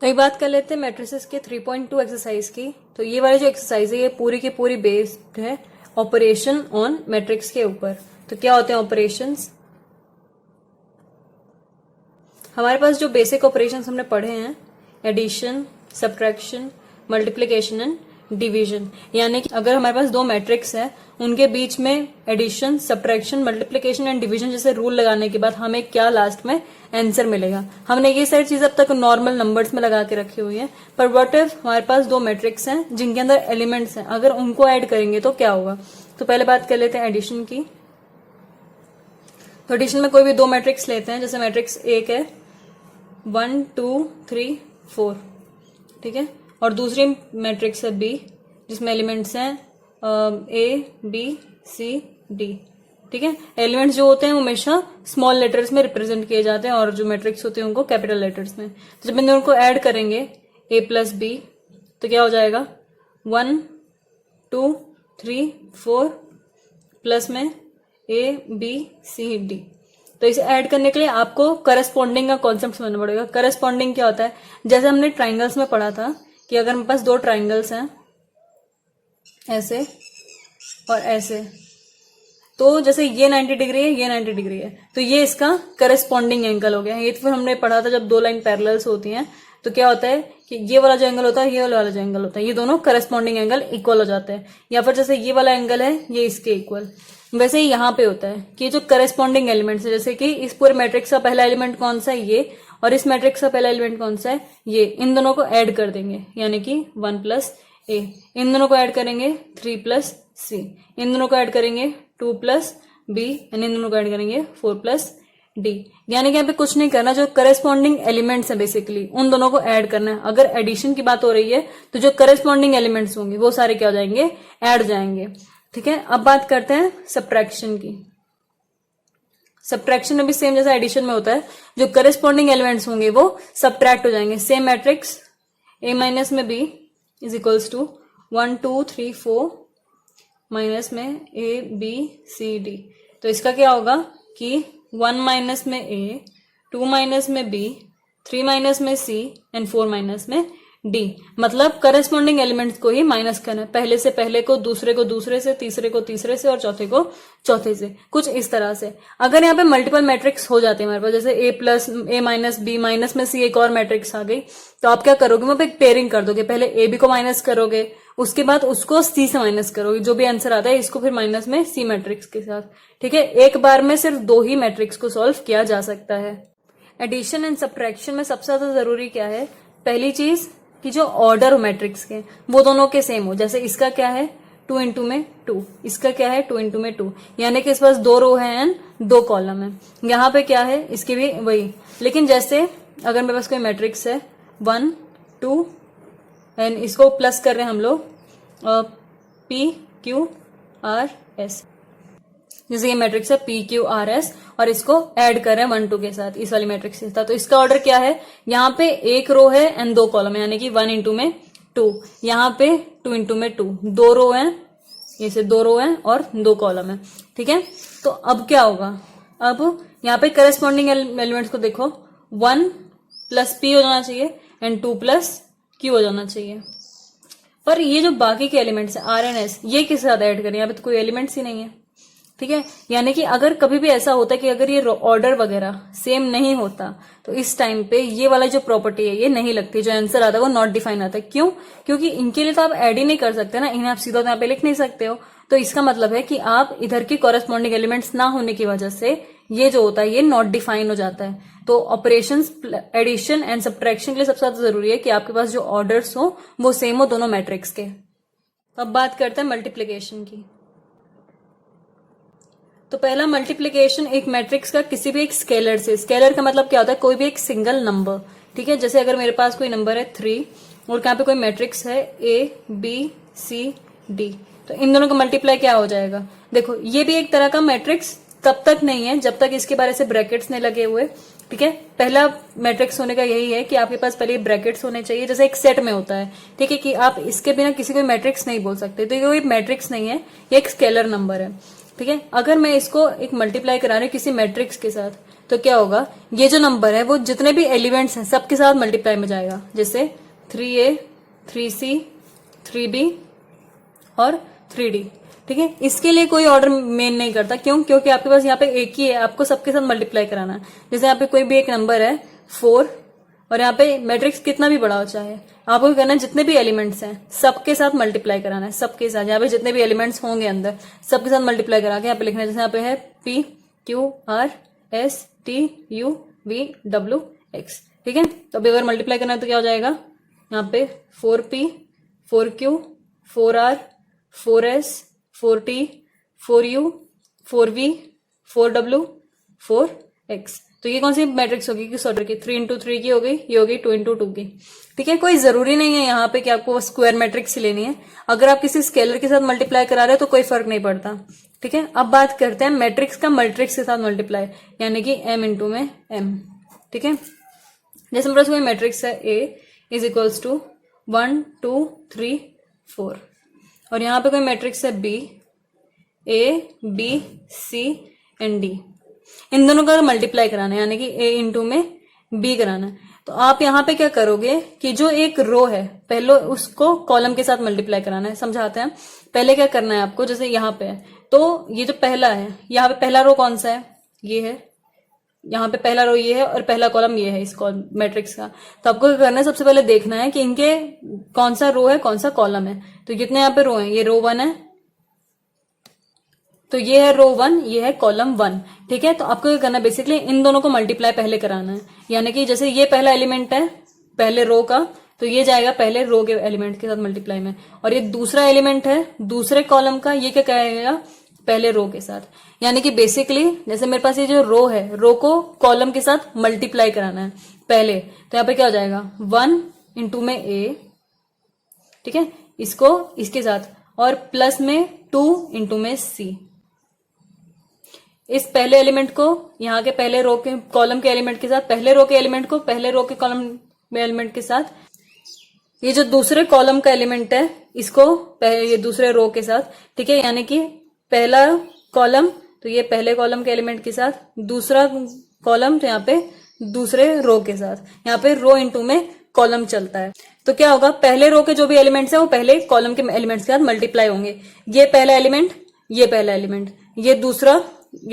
तो ये बात कर लेते हैं मैट्रिसेस के 3.2 एक्सरसाइज की। तो ये वाली जो एक्सरसाइज है ये पूरी की पूरी बेस्ड है ऑपरेशन ऑन मैट्रिक्स के ऊपर। तो क्या होते हैं ऑपरेशंस? हमारे पास जो बेसिक ऑपरेशंस हमने पढ़े हैं, addition, subtraction, multiplication and division. यानी कि अगर हमारे पास दो मैट्रिक्स है, उनके बीच में addition, subtraction, multiplication and division जैसे रूल लगाने के बाद हमें क्या लास्ट में आंसर मिलेगा। हमने ये सारी चीज अब तक नॉर्मल नंबर्स में लगा के रखी हुई है, पर व्हाट इफ हमारे पास दो मैट्रिक्स हैं जिनके अंदर एलिमेंट्स हैं, अगर उनको ऐड करेंगे तो क्या होगा। तो पहले बात कर लेते हैं एडिशन की। तो एडिशन में कोई भी दो मैट्रिक्स लेते हैं, जैसे मैट्रिक्स एक है 1 2 3 4, ठीक है, और दूसरी मैट्रिक्स है बी जिसमें एलिमेंट्स हैं ए बी सी डी, ठीक है। एलिमेंट्स जो होते हैं वो हमेशा स्मॉल लेटर्स में रिप्रेजेंट किए जाते हैं और जो मैट्रिक्स होते हैं उनको कैपिटल लेटर्स में। तो जब इन दोनों को ऐड करेंगे ए प्लस बी तो क्या हो जाएगा 1 2 3 4 प्लस में ए बी सी डी। तो इसे ऐड करने के लिए आपको करस्पॉन्डिंग का कॉन्सेप्ट समझना पड़ेगा। करस्पॉन्डिंग क्या होता है? जैसे हमने ट्राइंगल्स में पढ़ा था कि अगर मेरे पास दो ट्राइंगल्स हैं ऐसे और ऐसे, तो जैसे ये 90 डिग्री है, ये 90 डिग्री है, तो ये इसका करस्पॉन्डिंग एंगल हो गया। ये तो फिर हमने पढ़ा था जब दो लाइन पैरेलल्स होती हैं तो क्या होता है कि ये वाला जो एंगल होता है, ये वाला जो एंगल होता है, ये दोनों करस्पॉन्डिंग एंगल इक्वल हो जाते हैं। या फिर जैसे ये वाला एंगल है ये इसके इक्वल, वैसे ही यहाँ पे होता है कि जो करस्पॉन्डिंग एलिमेंट्स है, जैसे कि इस पूरे मैट्रिक्स का पहला एलिमेंट कौन सा है ये, और इस मैट्रिक्स का पहला एलिमेंट कौन सा है ये, इन दोनों को ऐड कर देंगे यानी कि 1 प्लस ए, इन दोनों को ऐड करेंगे 3 प्लस सी, इन दोनों को ऐड करेंगे 2 प्लस बी, इन दोनों को ऐड करेंगे 4 प्लस डी। यानी कि यहाँ पे कुछ नहीं करना, जो करस्पॉन्डिंग एलिमेंट्स है बेसिकली उन दोनों को ऐड करना है। अगर एडिशन की बात हो रही है तो जो करस्पॉन्डिंग एलिमेंट्स होंगे वो सारे क्या हो जाएंगे, ऐड जाएंगे, ठीक है। अब बात करते हैं सब्ट्रैक्शन की। सब्ट्रैक्शन में भी सेम जैसा एडिशन में होता है, जो करस्पॉन्डिंग एलिमेंट्स होंगे वो सब्ट्रैक्ट हो जाएंगे। सेम मैट्रिक्स ए माइनस में B is equals to 1 2 3 4 minus में ए बी सी डी। तो इसका क्या होगा कि 1 माइनस में ए, 2 माइनस में बी, 3 माइनस में सी एंड 4 माइनस में डी। मतलब करस्पॉन्डिंग एलिमेंट्स को ही माइनस करना है, पहले से पहले को, दूसरे को दूसरे से, तीसरे को तीसरे से और चौथे को चौथे से, कुछ इस तरह से। अगर यहाँ पे मल्टीपल मैट्रिक्स हो जाते हैं हमारे पास, जैसे ए प्लस ए माइनस बी माइनस में सी एक और मैट्रिक्स आ गई, तो आप क्या करोगे, वहां पे एक पेयरिंग कर दोगे। पहले ए बी को माइनस करोगे, उसके बाद उसको सी से माइनस करोगे, जो भी आंसर आता है इसको फिर माइनस में सी मैट्रिक्स के साथ, ठीक है। एक बार में सिर्फ दो ही मैट्रिक्स को सॉल्व किया जा सकता है। एडिशन एंड सब्ट्रैक्शन में सबसे ज्यादा जरूरी क्या है? पहली चीज कि जो ऑर्डर हो मैट्रिक्स के वो दोनों के सेम हो। जैसे इसका क्या है 2 इंटू में 2, इसका क्या है 2 इंटू में 2, यानी कि इस पास 2 रो है एंड 2 कॉलम है। यहाँ पे क्या है, इसके भी वही। लेकिन जैसे अगर मेरे पास कोई मैट्रिक्स है 1 2 एंड इसको प्लस कर रहे हैं हम लोग पी क्यू आर एस, जैसे ये मैट्रिक्स है पी क्यू आर एस, और इसको ऐड कर रहे हैं 1 2 के साथ इस वाली मैट्रिक्स के साथ। तो इसका ऑर्डर क्या है, यहाँ पे एक रो है एंड 2 कॉलम है, यानी कि 1 इंटू में 2, यहाँ पे 2 इंटू में 2, 2 रो है, ऐसे 2 रो है और 2 कॉलम है, ठीक है। तो अब क्या होगा, अब यहाँ पे करस्पॉन्डिंग एलिमेंट्स को देखो, 1 प्लस पी हो जाना चाहिए एंड 2 प्लस क्यू हो जाना चाहिए। पर ये जो बाकी के एलिमेंट्स है आर एन एस, ये किसके साथ ऐड करें, यहाँ पे तो कोई एलिमेंट्स ही नहीं है, ठीक है। यानी कि अगर कभी भी ऐसा होता है कि अगर ये ऑर्डर वगैरह सेम नहीं होता तो इस टाइम पे ये वाला जो प्रॉपर्टी है ये नहीं लगती, जो आंसर आता है वो नॉट डिफाइन आता है। क्यों? क्योंकि इनके लिए तो आप ऐड ही नहीं कर सकते ना, इन्हें आप सीधा तो यहाँ पे लिख नहीं सकते हो। तो इसका मतलब है कि आप इधर के कॉरेस्पॉन्डिंग एलिमेंट्स ना होने की वजह से ये जो होता है ये नॉट डिफाइन हो जाता है। तो ऑपरेशंस एडिशन एंड सब्ट्रैक्शन के लिए सबसे ज्यादा जरूरी है कि आपके पास जो ऑर्डर्स हो वो सेम हो दोनों मैट्रिक्स के। अब बात करते हैं मल्टीप्लीकेशन की। तो पहला मल्टीप्लिकेशन एक मैट्रिक्स का किसी भी एक स्केलर से। स्केलर का मतलब क्या होता है, कोई भी एक सिंगल नंबर, ठीक है। जैसे अगर मेरे पास कोई नंबर है 3 और यहाँ पे कोई मैट्रिक्स है ए बी सी डी, तो इन दोनों का मल्टीप्लाई क्या हो जाएगा। देखो ये भी एक तरह का मैट्रिक्स तब तक नहीं है जब तक इसके बारे से ब्रैकेट्स नहीं लगे हुए, ठीक है। पहला मैट्रिक्स होने का यही है कि आपके पास पहले ब्रैकेट्स होने चाहिए, जैसे एक सेट में होता है, ठीक है, कि आप इसके बिना किसी को मैट्रिक्स नहीं बोल सकते। तो ये कोई मैट्रिक्स नहीं है, ये एक स्केलर नंबर है, ठीक है। अगर मैं इसको एक मल्टीप्लाई करा रही हूँ किसी मैट्रिक्स के साथ, तो क्या होगा, ये जो नंबर है वो जितने भी एलिमेंट्स हैं सबके साथ मल्टीप्लाई में जाएगा, जैसे 3A 3C 3B और 3D। ठीक है, इसके लिए कोई ऑर्डर मेन नहीं करता, क्यों? क्योंकि आपके पास यहाँ पे एक ही है, आपको सबके साथ मल्टीप्लाई कराना है। जैसे यहाँ पे कोई भी एक नंबर है 4 और यहाँ पे मैट्रिक्स कितना भी बड़ा हो चाहे, आपको करना है जितने भी एलिमेंट्स हैं सबके साथ मल्टीप्लाई कराना है, सबके साथ। यहाँ पे जितने भी एलिमेंट्स होंगे अंदर सबके साथ मल्टीप्लाई करा के यहाँ पे लिखना है। जैसे यहाँ पे है PQRSTUVWX। ठीक है, तो अभी अगर मल्टीप्लाई करना है तो क्या हो जाएगा, यहाँ पे 4P 4Q 4R 4S 4T 4U 4V 4W 4X। तो ये कौन सी मैट्रिक्स होगी, किस ऑर्डर की? 3 into 3 की हो गई, ये होगी 2 into 2 की। ठीक है, कोई जरूरी नहीं है यहाँ पे कि आपको स्क्वायर मैट्रिक्स ही लेनी है। अगर आप किसी स्केलर के साथ मल्टीप्लाई करा रहे हो तो कोई फर्क नहीं पड़ता। ठीक है, अब बात करते हैं मैट्रिक्स का मल्ट्रिक्स के साथ मल्टीप्लाई, यानी कि m इंटू में m। ठीक है, जैसे मेरे पास कोई मैट्रिक्स है A इज इक्वल्स टू 1 2 3 4 और यहाँ पे कोई मैट्रिक्स है B A B C and D। इन दोनों का मल्टीप्लाई कराना है, यानी कि A इंटू में B कराना है। तो आप यहाँ पे क्या करोगे कि जो एक रो है पहले उसको कॉलम के साथ मल्टीप्लाई कराना है। समझाते हैं, पहले क्या करना है आपको, जैसे यहाँ पे है तो ये जो पहला है, यहाँ पे पहला रो कौन सा है, ये है। यहाँ पे पहला रो ये है और पहला कॉलम ये है इस मैट्रिक्स का। तो आपको क्या करना है, सबसे पहले देखना है कि इनके कौन सा रो है कौन सा कॉलम है। तो कितने यहाँ पे रो है, ये रो 1 है, तो ये है रो 1, ये है कॉलम 1। ठीक है, तो आपको क्या करना है, बेसिकली इन दोनों को मल्टीप्लाई पहले कराना है। यानी कि जैसे ये पहला एलिमेंट है पहले रो का, तो ये जाएगा पहले रो के एलिमेंट के साथ मल्टीप्लाई में, और ये दूसरा एलिमेंट है दूसरे कॉलम का, ये क्या कहेगा, पहले रो के साथ। यानी कि बेसिकली जैसे मेरे पास ये जो रो है, रो को कॉलम के साथ मल्टीप्लाई कराना है पहले। तो यहाँ पे क्या हो जाएगा, 1 इंटू में A, ठीक है, इसको इसके साथ, और प्लस में 2 इंटू में C। इस पहले एलिमेंट को यहाँ के पहले रो के कॉलम के एलिमेंट के साथ, पहले रो के एलिमेंट को पहले रो के कॉलम में एलिमेंट के साथ, ये जो दूसरे कॉलम का एलिमेंट है इसको ये दूसरे रो के साथ। ठीक है, यानी कि पहला कॉलम तो ये पहले कॉलम के एलिमेंट के साथ, दूसरा कॉलम तो यहाँ पे दूसरे रो के साथ। यहाँ पे रो इंटू में कॉलम चलता है। तो क्या होगा, पहले रो के जो भी एलिमेंट्स है वो पहले कॉलम के एलिमेंट्स के साथ मल्टीप्लाई होंगे। ये पहला एलिमेंट, ये पहला एलिमेंट, ये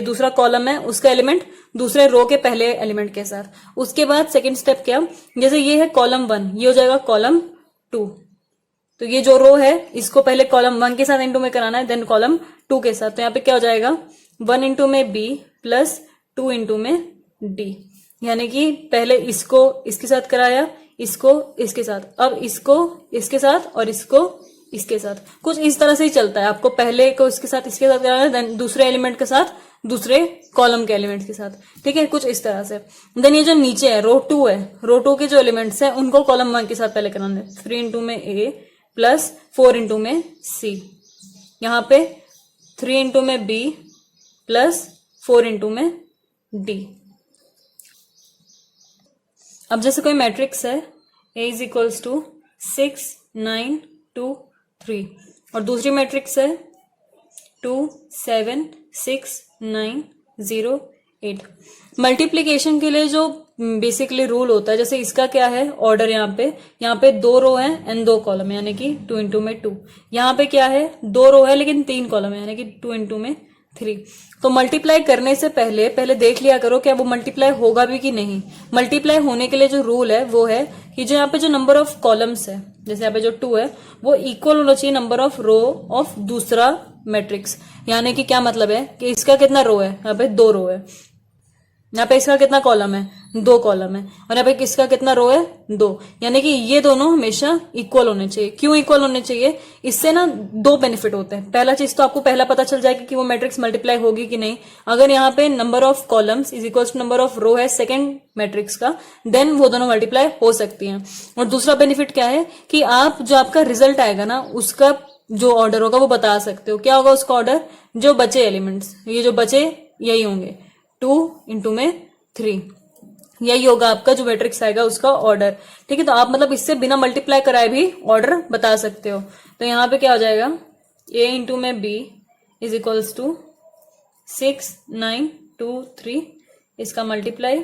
दूसरा कॉलम है उसका एलिमेंट दूसरे रो के पहले एलिमेंट के साथ। उसके बाद सेकंड स्टेप क्या, जैसे ये है कॉलम 1, ये हो जाएगा कॉलम 2। तो ये जो रो है इसको पहले कॉलम 1 के साथ इंटू में कराना है, देन कॉलम 2 के साथ। तो यहाँ पे क्या हो जाएगा, 1 इंटू में B प्लस 2 इंटू में D। यानी कि पहले इसको इसके साथ कराया, इसको इसके साथ, अब इसको इसके साथ और इसको इसके साथ। कुछ इस तरह से ही चलता है, आपको पहले को इसके साथ कराना है, देन दूसरे एलिमेंट के साथ दूसरे कॉलम के एलिमेंट के साथ। ठीक है, कुछ इस तरह से। देन ये जो नीचे है रो 2 है, रो 2 के जो एलिमेंट्स हैं उनको कॉलम 1 के साथ पहले कराना है। 3 इंटू में A प्लस 4 इंटू में C। यहाँ पे 3 इंटू में B प्लस 4 इंटू में D। अब जैसे कोई मैट्रिक्स है A इज इक्वल्स टू 6 9 2 3 और दूसरी मैट्रिक्स है 2 7 6 9 0 8। मल्टीप्लीकेशन के लिए जो बेसिकली रूल होता है, जैसे इसका क्या है ऑर्डर, यहाँ पे 2 रो है एंड 2 कॉलम है, यानी कि 2 इंटू में 2। यहाँ पे क्या है, 2 रो है लेकिन 3 कॉलम है, यानी कि 2 इंटू में 3। तो मल्टीप्लाई करने से पहले देख लिया करो क्या वो मल्टीप्लाई होगा भी कि नहीं। मल्टीप्लाई होने के लिए जो रूल है वो है कि जो यहाँ पे जो नंबर ऑफ कॉलम्स है, जैसे यहाँ पे जो 2 है वो इक्वल होना चाहिए नंबर ऑफ रो ऑफ दूसरा मैट्रिक्स। यानी कि क्या मतलब है कि इसका कितना रो है, यहाँ पे 2 रो है, यहाँ पे इसका कितना कॉलम है, 2 कॉलम है, और यहाँ पे किसका कितना रो है, 2। यानी कि ये दोनों हमेशा इक्वल होने चाहिए। क्यों इक्वल होने चाहिए, इससे ना 2 बेनिफिट होते हैं। पहला चीज तो आपको पहला पता चल जाएगा कि वो मैट्रिक्स मल्टीप्लाई होगी कि नहीं। अगर यहाँ पे number of columns is equal to number of row है सेकेंड मैट्रिक्स का, देन वो दोनों मल्टीप्लाई हो सकती हैं। और दूसरा बेनिफिट क्या है कि आप जो आपका रिजल्ट आएगा ना उसका जो ऑर्डर होगा वो बता सकते हो। क्या होगा उसका ऑर्डर, जो बचे एलिमेंट्स, ये जो बचे यही होंगे, 2 इंटू में 3, यही होगा आपका जो मैट्रिक्स आएगा उसका ऑर्डर। ठीक है, तो आप मतलब इससे बिना मल्टीप्लाई कराए भी ऑर्डर बता सकते हो। तो यहाँ पे क्या हो जाएगा, A इंटू में B इज इक्वल्स टू 6 9 2 3 इसका मल्टीप्लाई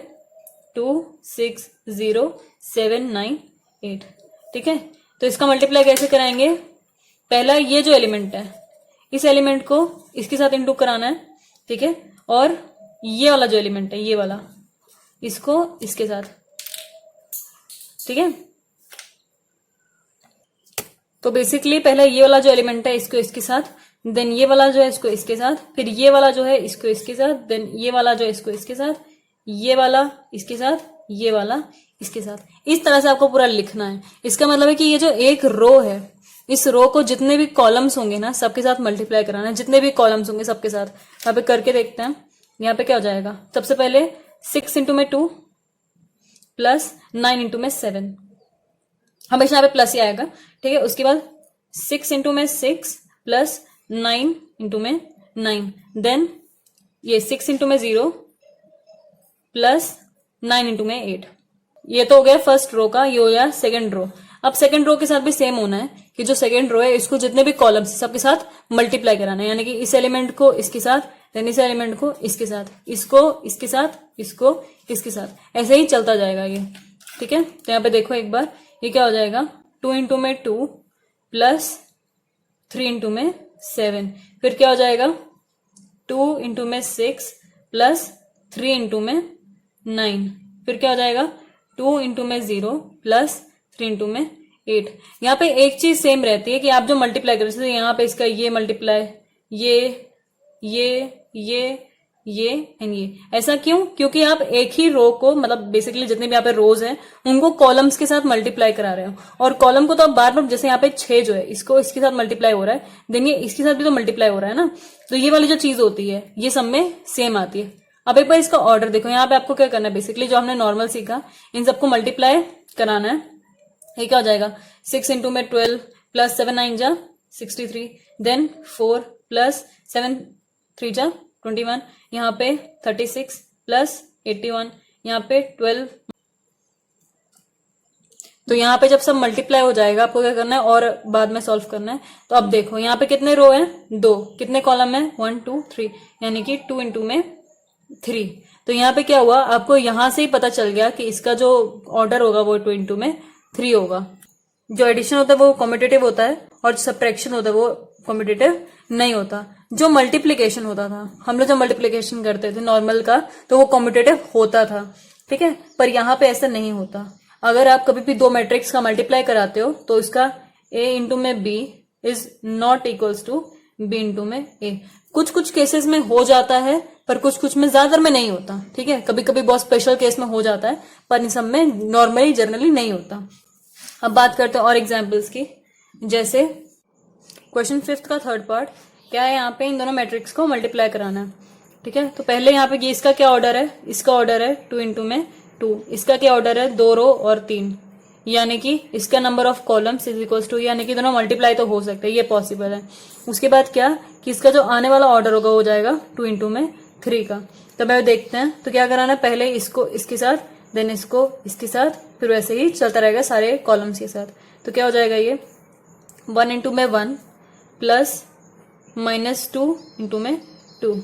2 6 0 7 9 8। ठीक है, तो इसका मल्टीप्लाई कैसे कराएंगे? पहला ये जो एलिमेंट है इस एलिमेंट को इसके साथ इंटू कराना है। ठीक है, और ये वाला जो एलिमेंट है ये वाला इसको इसके साथ। ठीक है, तो बेसिकली पहला ये वाला जो एलिमेंट है इसको इसके साथ, देन ये वाला जो है इसको इसके साथ, फिर ये वाला जो है इसको इसके साथ, देन ये वाला जो है इसको इसके साथ, ये वाला इसके साथ, ये वाला इसके साथ। इस तरह से आपको पूरा लिखना है। इसका मतलब है कि ये जो एक रो है इस रो को जितने भी कॉलम्स होंगे ना सबके साथ मल्टीप्लाई कराना है, जितने भी कॉलम्स होंगे सबके साथ। यहाँ पे करके देखते हैं। यहाँ पे क्या हो जाएगा? सबसे पहले 6 इंटू में 2 प्लस 9 इंटू में 7, हमेशा यहाँ पे प्लस ही आएगा। ठीक है, उसके बाद 6 इंटू में 6 प्लस 9 इंटू में 9, देन ये 6 इंटू में 0 प्लस 9 इंटू में 8। ये तो हो गया फर्स्ट रो का, ये हो गया सेकंड रो। अब सेकंड रो के साथ भी सेम होना है कि जो सेकंड रो है इसको जितने भी कॉलम्स सबके साथ मल्टीप्लाई कराना है, यानी कि इस एलिमेंट को इसके साथ, देन इस एलिमेंट को इसके साथ, इसको इसके साथ, इसको इसके साथ, ऐसे ही चलता जाएगा ये। ठीक है, तो यहाँ पे देखो एक बार, ये क्या हो जाएगा? 2 इंटू में 2 प्लस 3 इंटू में 7, फिर क्या हो जाएगा? 2 इंटू में 6 प्लस 3 इंटू में 9, फिर क्या हो जाएगा? 2 इंटू में 0 प्लस 3 इंटू में 8। यहाँ पे एक चीज सेम रहती है कि आप जो मल्टीप्लाई करो, जैसे यहाँ पे इसका ये मल्टीप्लाई, ये एंड ये। ऐसा क्यों? क्योंकि आप एक ही रो को, मतलब बेसिकली जितने भी यहाँ पे रोज हैं उनको कॉलम्स के साथ मल्टीप्लाई करा रहे हो, और कॉलम को तो आप बार बार, जैसे यहाँ पे 6 जो है इसको इसके साथ मल्टीप्लाई हो रहा है, देन ये इसके साथ भी तो मल्टीप्लाई हो रहा है ना, तो ये वाली जो चीज होती है ये सब में सेम आती है। अब एक बार इसका ऑर्डर देखो, यहाँ पे आपको क्या करना है? बेसिकली जो हमने नॉर्मल सीखा इन सबको मल्टीप्लाई कराना है। ये क्या हो जाएगा? 6 इंटू में 12 प्लस 7 9 जा 63, देन 4 प्लस 7 3 जा 21, यहाँ पे 36 प्लस 81, यहाँ पे 12। तो यहाँ पे जब सब मल्टीप्लाई हो जाएगा आपको क्या करना है और बाद में सॉल्व करना है। तो अब देखो यहाँ पे कितने रो हैं? 2। कितने कॉलम है? 1 2 3, यानी कि 2 इंटू में 3। तो यहाँ पे क्या हुआ? आपको यहां से ही पता चल गया कि इसका जो ऑर्डर होगा वो 2 इंटू में 3 होगा। जो एडिशन होता है वो कॉम्पिटिटिव होता है और जो सब्ट्रैक्शन होता है वो कॉम्पिटिटिव नहीं होता। जो मल्टीप्लीकेशन होता था, हम लोग जब मल्टीप्लीकेशन करते थे नॉर्मल का, तो वो कॉम्पिटिटिव होता था। ठीक है, पर यहाँ पे ऐसा नहीं होता। अगर आप कभी भी दो मैट्रिक्स का मल्टीप्लाई कराते हो तो इसका a इंटू में b is not equals to b into में a। कुछ कुछ केसेस में हो जाता है पर कुछ कुछ में, ज्यादातर में नहीं होता। ठीक है, कभी कभी बहुत स्पेशल केस में हो जाता है, पर इन सब में नॉर्मली जनरली नहीं होता। अब बात करते हैं और एग्जाम्पल्स की। जैसे क्वेश्चन 5 का थर्ड पार्ट क्या है? यहाँ पे इन दोनों मैट्रिक्स को मल्टीप्लाई कराना है। ठीक है, तो पहले यहाँ पे ये इसका क्या ऑर्डर है? इसका ऑर्डर है 2 इंटू में 2। इसका क्या ऑर्डर है? 2 रो और 3, यानी कि इसका number of columns is equals to, यानी कि दोनों मल्टीप्लाई तो हो सकते हैं, ये पॉसिबल है। उसके बाद क्या कि इसका जो आने वाला ऑर्डर होगा वो जाएगा 2 इंटू में 3 का। तो मैं देखते हैं, तो क्या कराना है? पहले इसको इसके साथ, देन इसको इसके साथ, फिर वैसे ही चलता रहेगा सारे कॉलम्स के साथ। तो क्या हो जाएगा? ये 1 इंटू में 1 प्लस -2 इंटू में 2।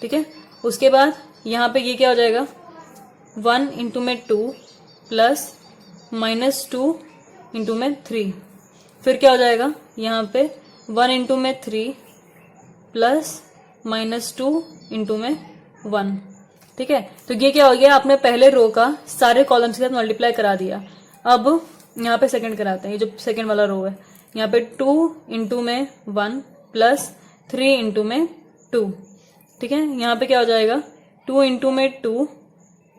ठीक है, उसके बाद यहाँ पे ये क्या हो जाएगा? 1 इंटू में 2 प्लस -2 इंटू में 3, फिर क्या हो जाएगा? यहाँ पे 1 इंटू में 3 प्लस -2 इंटू में 1। ठीक है, तो ये क्या हो गया? आपने पहले रो का सारे कॉलम्स के साथ मल्टीप्लाई करा दिया। अब यहाँ पे सेकंड कराते हैं। ये जो सेकंड वाला रो है, यहाँ पे 2 इंटू में 1 प्लस 3 इंटू में 2। ठीक है, यहाँ पे क्या हो जाएगा? 2 इंटू में 2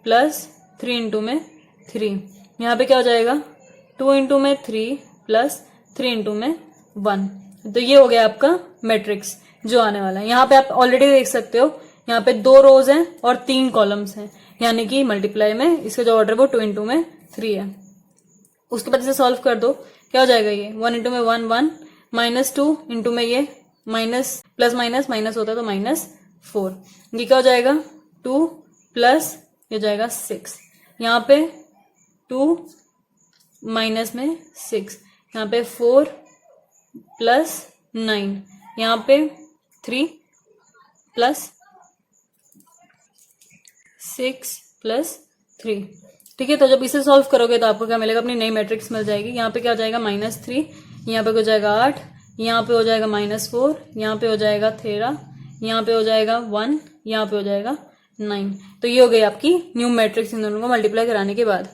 प्लस 3 इंटू में 3। यहाँ पे क्या हो जाएगा? 2 इंटू में 3 प्लस 3 इंटू में 1। तो ये हो गया आपका मैट्रिक्स जो आने वाला है। यहाँ पे आप ऑलरेडी देख सकते हो, यहाँ पे 2 रोज हैं और 3 कॉलम्स हैं, यानी कि मल्टीप्लाई में इसका जो ऑर्डर है वो 2 इंटू में 3 है। उसके बाद इसे सॉल्व कर दो, क्या हो जाएगा? ये 1 इंटू में 1 1, -2 इंटू में ये माइनस प्लस माइनस माइनस होता है तो -4। ये क्या हो जाएगा? 2 प्लस ये जाएगा 6। यहाँ पे 2 माइनस में 6, यहाँ पे 4 प्लस 9, यहाँ पे 3 प्लस 6 प्लस 3। ठीक है, तो जब इसे सॉल्व करोगे तो आपको क्या मिलेगा, अपनी नई मैट्रिक्स मिल जाएगी। यहाँ पे क्या हो जाएगा -3, यहाँ पे हो जाएगा 8, यहाँ पे हो जाएगा -4, यहाँ पे हो जाएगा 13, यहाँ पे हो जाएगा 1, यहाँ पे हो जाएगा 9। तो ये हो गई आपकी न्यू मैट्रिक्स इन दोनों को मल्टीप्लाई कराने के बाद।